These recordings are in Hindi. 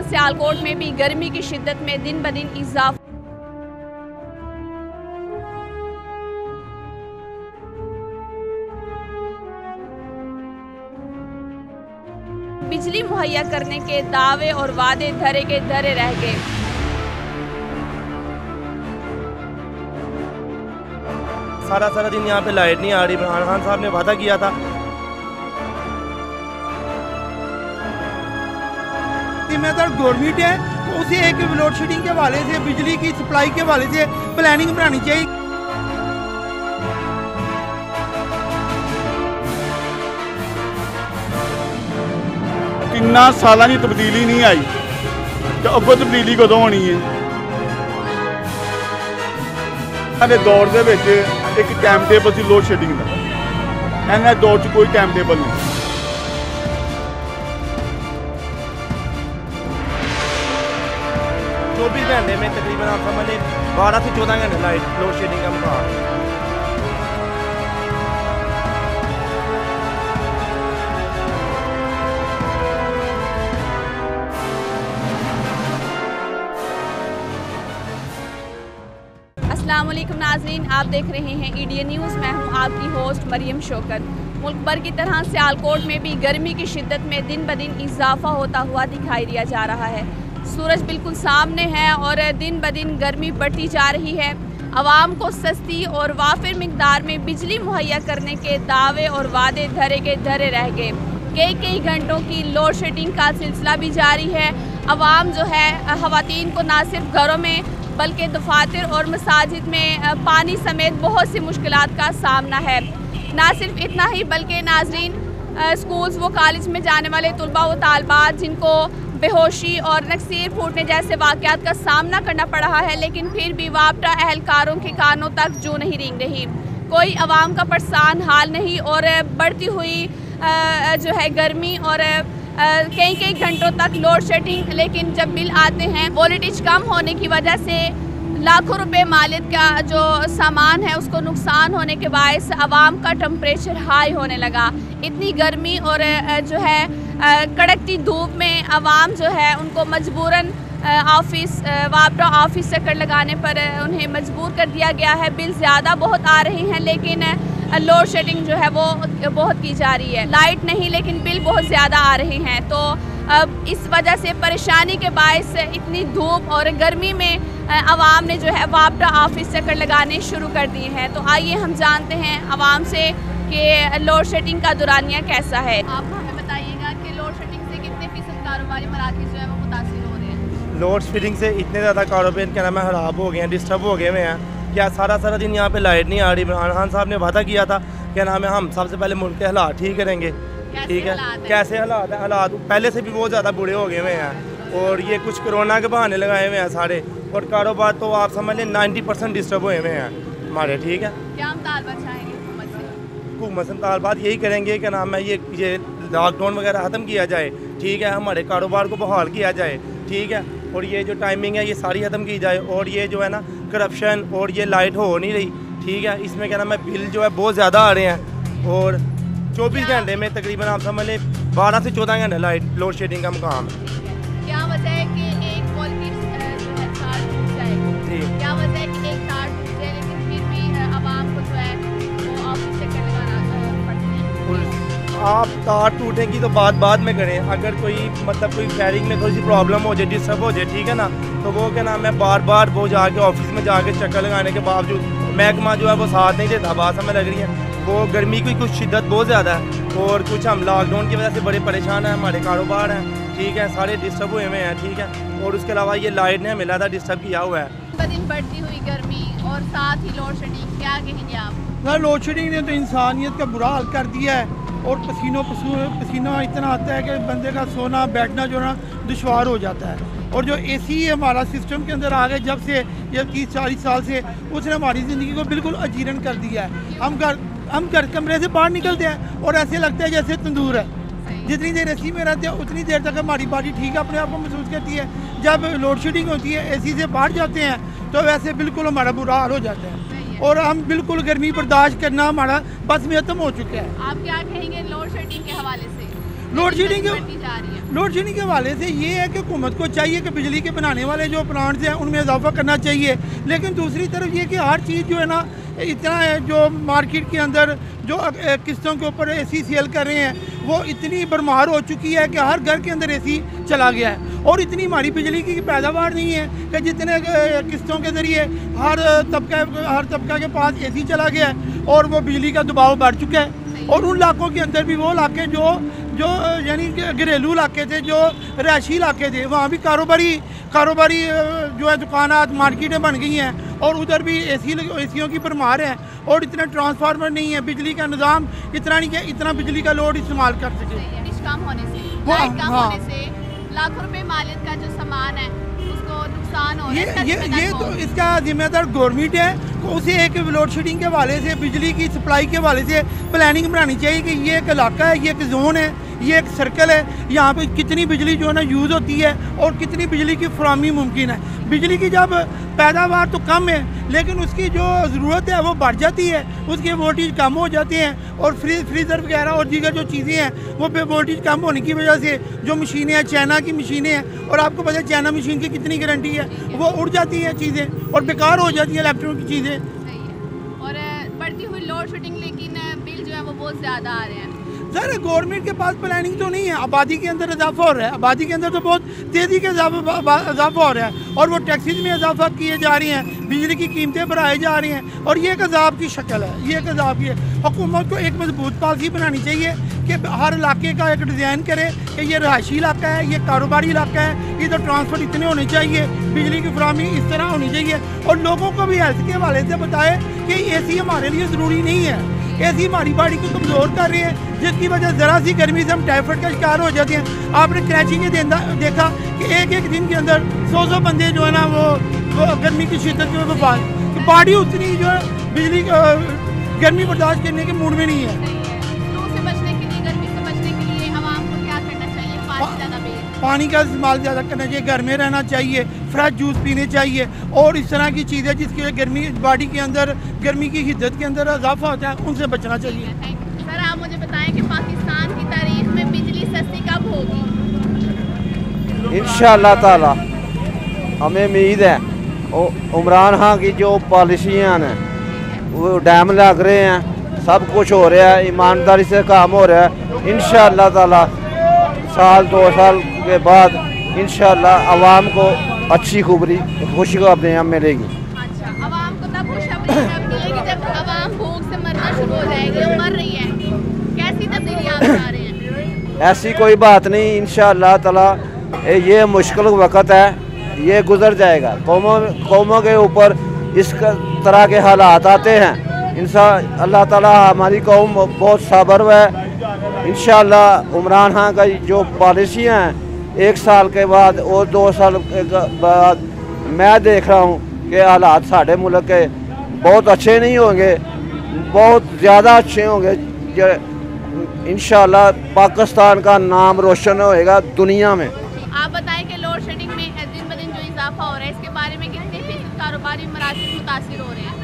सियालकोट में भी गर्मी की शिद्दत में दिन ब दिन इजाफा। बिजली मुहैया करने के दावे और वादे धरे के धरे रह गए। सारा दिन यहाँ पे लाइट नहीं आ रही। इमरान खान साहब ने वादा किया था। जिम्मेदार गवर्नमेंट है, तो उसे एक लोड शेडिंग के हवाले से, बिजली की सप्लाई के हवाले से प्लानिंग बनानी चाहिए। किन्ना सालां दी तब्दीली नहीं आई, तो अगों तब्दीली कदों होनी है? साडे दौर दे विच एक टाइम टेबल सी लोड शेडिंग का, इन्हां दौर च कोई टाइम टेबल नहीं। 24 घंटे में तकरीबन आप समझ लें 12 से 14 घंटे लाइट लोड शेडिंग का मुकाम है। अस्सलामुअलैकुम नाज़रीन, आप देख रहे हैं ईडीएन न्यूज़। मैं हूं आपकी होस्ट मरियम शौकत। मुल्क भर की तरह सियालकोट में भी गर्मी की शिद्दत में दिन ब दिन इजाफा होता हुआ दिखाई दिया जा रहा है। सूरज बिल्कुल सामने है और दिन ब दिन गर्मी बढ़ती जा रही है। आवाम को सस्ती और वाफिर मिकदार में बिजली मुहैया करने के दावे और वादे धरे के धरे रह गए। कई घंटों की लोड शेडिंग का सिलसिला भी जारी है। आवाम जो है ख़वातीन को ना सिर्फ घरों में बल्कि दफातर और मसाजिद में पानी समेत बहुत सी मुश्किलात का सामना है। ना सिर्फ इतना ही बल्कि नाजरीन, स्कूल्स व कॉलेज में जाने वाले तलबा व तालबात जिनको बेहोशी और नक्सीर फूटने जैसे वाक़यात का सामना करना पड़ रहा है, लेकिन फिर भी वापटा अहलकारों के कानों तक जू नहीं रेंग रही। कोई आवाम का परेशान हाल नहीं और बढ़ती हुई जो है गर्मी और कई घंटों तक लोड शेडिंग। लेकिन जब बिल आते हैं, वोल्टेज कम होने की वजह से लाखों रुपए मालिक का जो सामान है उसको नुकसान होने के बायस आवाम का टेम्परेचर हाई होने लगा। इतनी गर्मी और जो है कड़कती धूप में आवाम जो है उनको मजबूरन वापटा ऑफिस चक्कर लगाने पर उन्हें मजबूर कर दिया गया है। बिल ज़्यादा बहुत आ रहे हैं, लेकिन लोड शेडिंग जो है वो बहुत की जा रही है। लाइट नहीं, लेकिन बिल बहुत ज़्यादा आ रहे हैं। तो अब इस वजह से परेशानी के बायस इतनी धूप और गर्मी में आवाम ने जो है वापटा ऑफिस चक्कर लगाने शुरू कर दिए हैं। तो आइए हम जानते हैं आवाम से कि लोड शेडिंग का दौरानिया कैसा है। आप हमें बताइएगा कि लोड शेडिंग से कितने फीसद कारोबारी मराकज़ जो है वो मुतासिर हो रहे हैं? लोड शेडिंग से इतने ज़्यादा कारोबार क्या नाम है ख़राब हो गए हैं, डिस्टर्ब हो गए हुए हैं। क्या सारा दिन यहाँ पे लाइट नहीं आ रही। इमरान खान साहब ने वादा किया था, क्या नाम है, हम सबसे पहले मुल्क के हालात ठीक करेंगे। ठीक है, कैसे हालात है? हालात पहले से भी बहुत ज़्यादा बुरे हो गए हुए हैं और ये कुछ कोरोना के बहाने लगाए हुए हैं सारे, और कारोबार तो आप समझ लें 90% डिस्टर्ब हुए हुए हैं हमारे। ठीक है, क्या हम तालबात चाहेंगे हुकूमत से? तालबात यही करेंगे कि नाम है ये लॉकडाउन वगैरह ख़त्म किया जाए। ठीक है, हमारे कारोबार को बहाल किया जाए। ठीक है, और ये जो टाइमिंग है ये सारी ख़त्म की जाए। और ये जो है ना करप्शन और ये लाइट हो नहीं रही। ठीक है, इसमें क्या नाम है बिल जो है बहुत ज़्यादा आ रहे हैं और 24 घंटे में तकरीबन आप समझ लें 12 से 14 घंटे लाइट लोड शेडिंग का मुकाम है। क्या वजह है कि एक वोल्टेज जो है तार टूट जाए? जी, क्या वजह है कि एक तार टूट जाए लेकिन फिर भी आवाम को जो है वो ऑफिस चक्कर लगाना पड़ते हैं? आप तार टूटेंगी तो बाद में करें। अगर कोई मतलब कोई फायरिंग में थोड़ी सी प्रॉब्लम हो जाए, डिस्टर्ब हो जाए, ठीक है ना, तो वो क्या नाम है बार वो जाके ऑफिस में जाके चक्कर लगाने के बावजूद महकमा जो है वो साथ नहीं देता। बात हमें लग रही है वो गर्मी की कुछ शिद्दत बहुत ज़्यादा है और कुछ हम लॉकडाउन की वजह से बड़े परेशान हैं। हमारे कारोबार हैं, ठीक है, सारे डिस्टर्ब हुए हुए हैं। ठीक है, और उसके अलावा ये लाइट ने हमें ज़्यादा डिस्टर्ब किया हुआ है। दिन बढ़ती हुई गर्मी और साथ ही लोड शेडिंग, क्या कहेंगे आप? लोड शेडिंग ने तो इंसानियत का बुरा हाल कर दिया है और पसीना इतना आता है कि बंदे का सोना बैठना जो ना दुश्वार हो जाता है। और जो एसी हमारा सिस्टम के अंदर आ गया जब से ये 30-40 साल से, उसने हमारी ज़िंदगी को बिल्कुल अजीरन कर दिया है। हम घर कमरे से बाहर निकलते हैं और ऐसे लगता है जैसे तंदूर है। जितनी देर एसी में रहते हैं उतनी देर तक हमारी बॉडी ठीक है, अपने आप को महसूस करती है। जब लोड शेडिंग होती है, एसी से बाहर जाते हैं तो वैसे बिल्कुल हमारा बुरा हाल हो जाता है और हम बिल्कुल गर्मी बर्दाश्त करना हमारा बस में खत्म हो चुका है। आप क्या कहेंगे लोड शेडिंग के हवाले से? लोड शेडिंग बढ़ती जा रही है। लोड शेडिंग के हवाले से ये है कि हुकूमत को चाहिए कि बिजली के बनाने वाले जो प्लांट्स हैं उनमें इजाफा करना चाहिए, लेकिन दूसरी तरफ ये कि हर चीज़ जो है ना इतना है, जो मार्केट के अंदर जो किस्तों के ऊपर एसी सेल कर रहे हैं वो इतनी भरमार हो चुकी है कि हर घर के अंदर एसी चला गया है, और इतनी हमारी बिजली की पैदावार नहीं है कि जितने किस्तों के ज़रिए हर तबका के पास एसी चला गया है और वो बिजली का दबाव बढ़ चुका है। और उन इलाकों के अंदर भी वो इलाके जो यानी घरेलू इलाके थे, जो रहायशी इलाके थे, वहाँ भी कारोबारी जो है दुकानात मार्केटें बन गई हैं, और उधर भी एसियों की भरमार है, और इतने ट्रांसफार्मर नहीं है, बिजली का निज़ाम इतना नहीं कि इतना बिजली का लोड इस्तेमाल कर सके। डिश कम होने से, वो लाइट कम हाँ। होने से लाखों रुपए मालियत का जो सामान है उसको नुकसान हो रहा है। ये तो इसका जिम्मेदार गवर्नमेंट है, तो उसे एक लोड शेडिंग के हवाले से, बिजली की सप्लाई के हवाले से प्लानिंग बनानी चाहिए कि ये एक इलाका है, ये एक जोन है, ये एक सर्कल है, यहाँ पे कितनी बिजली जो है ना यूज़ होती है और कितनी बिजली की फराहमी मुमकिन है। बिजली की जब पैदावार तो कम है, लेकिन उसकी जो ज़रूरत है वो बढ़ जाती है, उसके वोल्टेज कम हो जाते हैं, और फ्रीज़र वगैरह और दीगर जो चीज़ें हैं वो वोल्टेज कम होने की वजह से जो मशीनें हैं, चाइना की मशीनें हैं, और आपको पता है चाइना मशीन की कितनी गारंटी है, वो उड़ जाती हैं चीज़ें और बेकार हो जाती हैं इलेक्ट्रॉनिक की चीज़ें। सही है। और बढ़ती हुई लोड शेडिंग, लेकिन बिल जो है वो बहुत ज़्यादा आ रहे हैं। सर गवर्नमेंट के पास प्लानिंग तो नहीं है, आबादी के अंदर इजाफा हो रहा है, आबादी के अंदर तो बहुत तेज़ी के इजाफा हो रहा है, और वो टैक्सेस में इजाफा किए जा रही हैं, बिजली की कीमतें बढ़ाई जा रही हैं, और ये एक अजाब की शक्ल है, ये एक अजाब की है। हुकूमत को एक मजबूत पॉलिसी बनानी चाहिए कि हर इलाके का एक डिज़ाइन करे कि ये रहायशी इलाका है, ये कारोबारी इलाका है, इधर ट्रांसपोर्ट इतने होने चाहिए, बिजली की फराहमी इस तरह होनी चाहिए, और लोगों को भी हेल्थ के हवाले से बताए कि एसी हमारे लिए ज़रूरी नहीं है, एसी हमारी बॉडी को कमज़ोर कर रही है, जिसकी वजह ज़रा सी गर्मी से हम टाइफाइड का शिकार हो जाते हैं। आपने कराची में देखा कि एक दिन के अंदर 100 बंदे जो है ना वो गर्मी की शिद्दत में वफात, कि बॉडी उतनी जो है बिजली गर्मी बर्दाश्त करने के मूड में नहीं है। लू से बचने के लिए, गर्मी से बचने के लिए आवाम को क्या करना चाहिए? पानी ज़्यादा पिए, पानी का इस्तेमाल ज़्यादा करना चाहिए, घर में रहना चाहिए, फ्रेश जूस पीने चाहिए, और इस तरह की चीज़ें जिसकी वजह गर्मी बॉडी के अंदर गर्मी की शिद्दत के अंदर इजाफा होता है उनसे बचना चाहिए। सर आप मुझे बताएं कि पाकिस्तान की तारीख में बिजली सस्ती कब होगी? इंशाअल्लाह ताला हमें उम्मीद है, इमरान खान की जो पॉलिसियाँ हैं वो डैम लग रहे हैं, सब कुछ हो रहा है, ईमानदारी से काम हो रहा है। इंशाअल्लाह ताला साल 2 साल के बाद इंशाअल्लाह आवाम को अच्छी खुशखबरियाँ मिलेगी। अच्छा, आवाम को तब खुशखबरी मिलेगी जब आवाम भूख से मरना शुरू हो जाएगी, और मर रही है। कैसी तब्दीलियाँ आप आ रहे हैं? ऐसी कोई बात नहीं, इंशाअल्लाह ताला ये मुश्किल वक़्त है, ये गुजर जाएगा। कौमों के ऊपर इस तरह के हालात आते हैं, अल्लाह ताला हमारी कौम बहुत सब्र है। इंशाअल्लाह इमरान खान का जो पॉलिसियाँ हैं 1 साल के बाद और 2 साल के बाद मैं देख रहा हूँ कि हालात साढ़े मुल्क के बहुत अच्छे नहीं होंगे, बहुत ज़्यादा अच्छे होंगे। इंशाअल्लाह पाकिस्तान का नाम रोशन होएगा दुनिया में। आप बताएं कि लोड शेडिंग में दिन ब दिन जो इजाफा हो रहा है, इसके बारे में कितने फीसद कारोबारी मराकज़ मुतासिर हो रहे हैं?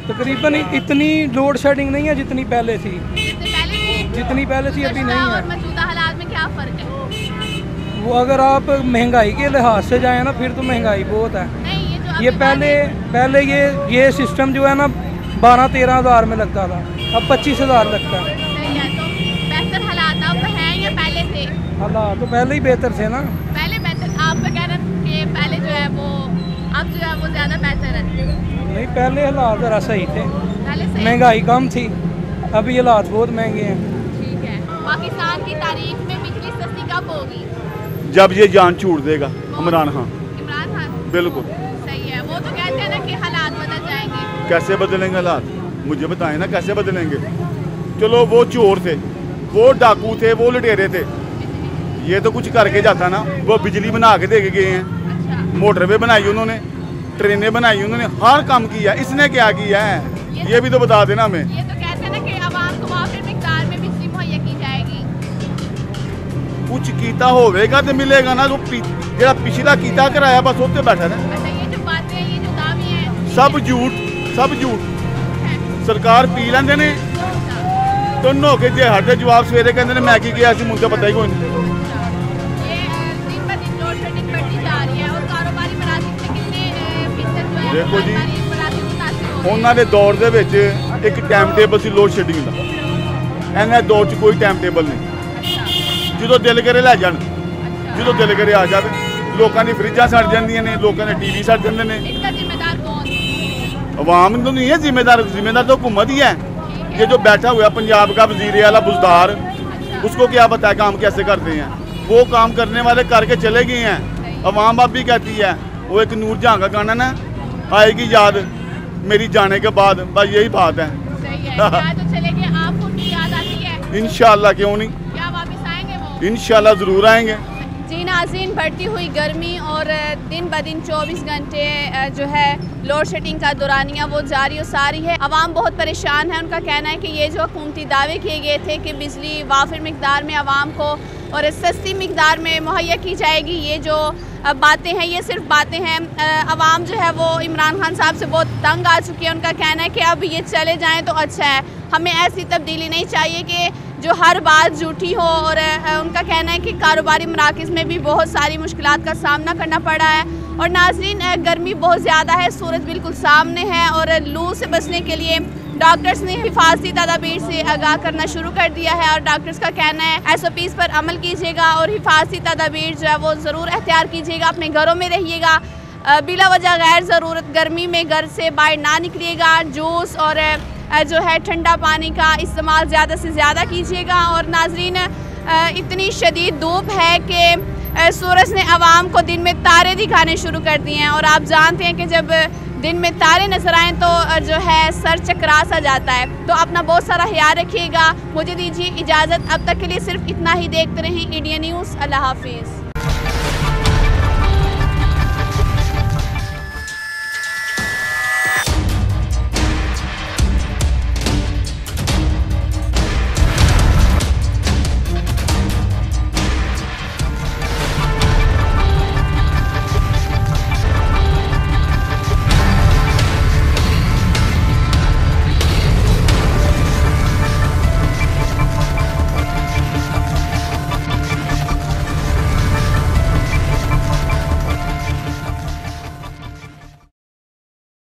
तकरीबन इतनी लोड शेडिंग नहीं है जितनी पहले थी, जितनी पहले थी अभी नहीं और है। मौजूदा हालात में क्या फ़र्क है? वो अगर आप महंगाई के लिहाज से जाए ना, फिर तो महंगाई बहुत है। नहीं, ये पहले ये सिस्टम जो है ना 12-13 हज़ार में लगता था, अब 25 हज़ार लगता है। सही है, तो बेहतर हालात अब हैं या पहले थे? हालात तो पहले ही बेहतर थे ना। पहले बेहतर, आप कह रहे हैं कि पहले जो है वो, अब जो है वो ज़्यादा बेहतर है? नहीं, पहले हालात ज़रा सही थे, पहले से महंगाई कम थी, अभी हालात बहुत महंगे हैं। ठीक है। पाकिस्तान की तारीख में बिजली सस्ती कब होगी? जब ये जान छूट देगा इमरान खान। इमरान खान? बिल्कुल सही है। वो तो कहते हैं ना कि हालात बदल जाएंगे। कैसे बदलेंगे हालात, मुझे बताएं ना कैसे बदलेंगे। चलो वो चोर थे, वो डाकू थे, वो लुटेरे थे, ये तो कुछ करके जाता ना। वो बिजली बना के दे के गए हैं, अच्छा, मोटरवे बनाई उन्होंने, ट्रेनें बनाई उन्होंने, हर काम किया। इसने क्या किया है ये भी तो बता देना हमें। ये तो कहते हैं ना कि आवाम को वाफिर मिकदार में बिजली मुहैया की जाएगी। कुछ कीता होगा तो मिलेगा ना, जो पिछला कीता कराया बस उससे बैठा है। अच्छा, ये जो बातें हैं, ये जो दावे हैं, सब झूठ, सब झूठ। सरकार पी लेंदे ने टुन्न होके जे हटे जवाब सवेरे कहते मैं की किया सी मुझे पता ही कोई नहीं। देखो जी उन्होंने दौर दे विच एक टाइम टेबल सी लोड शेडिंग का, इन्हें दौर च कोई टाइम टेबल नहीं। जो दिल करे लै जान, जो दिल करे आ जाए। लोगों की फ्रिजा सड़ जांदियां ने, लोगों के टीवी सड़ जाते हैं। अवाम तो नहीं है जिम्मेदार, जिम्मेदार तो हुकूमत ही है। ये जो बैठा हुआ पंजाब का वजीर आला बुजदार, उसको क्या पता है काम कैसे करते हैं। वो काम करने वाले करके चले गए हैं। अवाम अब भी कहती है, वो एक नूर जहाँ का गाना ना, आएगी याद मेरी जाने के बाद, बस यही बात है। तो चलेंगे, आपको उनकी याद आती है? इंशाल्लाह, क्यों नहीं, क्या वापस आएंगे वो? इंशाल्लाह ज़रूर आएंगे। जी नाज़रीन, बढ़ती हुई गर्मी और दिन ब दिन 24 घंटे जो है लोड शेडिंग का दौरानिया वो जारी और सारी है। अवाम बहुत परेशान है। उनका कहना है कि ये जो हुकूमती दावे किए गए थे कि बिजली वाफिर मिकदार में आवाम को और सस्ती मिकदार में मुहैया की जाएगी, ये जो बातें हैं ये सिर्फ बातें हैं। अवाम जो है वो इमरान खान साहब से बहुत तंग आ चुकी है। उनका कहना है कि अब ये चले जाएं तो अच्छा है, हमें ऐसी तब्दीली नहीं चाहिए कि जो हर बात झूठी हो। और उनका कहना है कि कारोबारी मराकज़ में भी बहुत सारी मुश्किलात का सामना करना पड़ा है। और नाज़रीन, गर्मी बहुत ज़्यादा है, सूरज बिल्कुल सामने है और लू से बचने के लिए डॉक्टर्स ने हिफाजती तदाबीर से आगाह करना शुरू कर दिया है। और डॉक्टर्स का कहना है SOPs पर अमल कीजिएगा और हिफाजती तदाबीर जो है वो ज़रूर एहतियार कीजिएगा, अपने घरों में रहिएगा, बिला वजह गैर ज़रूरत गर्मी में घर से बाहर ना निकलिएगा। जूस और जो है ठंडा पानी का इस्तेमाल ज़्यादा से ज़्यादा कीजिएगा। और नाज़रीन, इतनी शदीद धूप है कि सूरज ने आवाम को दिन में तारे दिखाने शुरू कर दिए हैं। और आप जानते हैं कि जब दिन में तारे नजर आएँ तो जो है सर चकरा सा जाता है। तो अपना बहुत सारा ख्याल रखिएगा। मुझे दीजिए इजाज़त, अब तक के लिए सिर्फ इतना ही। देखते रहें इंडिया न्यूज़। अल्लाह हाफिज़।